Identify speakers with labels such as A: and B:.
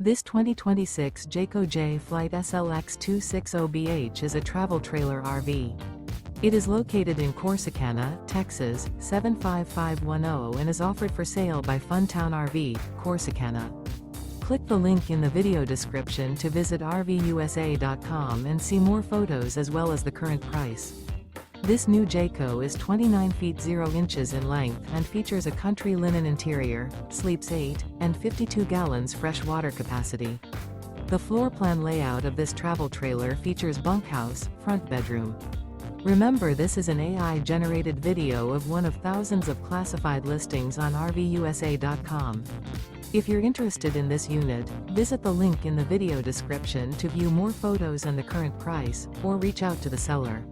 A: This 2026 Jayco Jay Flight SLX 260BH is a travel trailer RV. It is located in Corsicana, Texas, 75510 and is offered for sale by Funtown RV, Corsicana. Click the link in the video description to visit RVUSA.com and see more photos as well as the current price. This new Jayco is 29 feet 0 inches in length and features a country linen interior, sleeps 8, and 52 gallons fresh water capacity. The floor plan layout of this travel trailer features bunkhouse, front bedroom. Remember, this is an AI-generated video of one of thousands of classified listings on RVUSA.com. If you're interested in this unit, visit the link in the video description to view more photos and the current price, or reach out to the seller.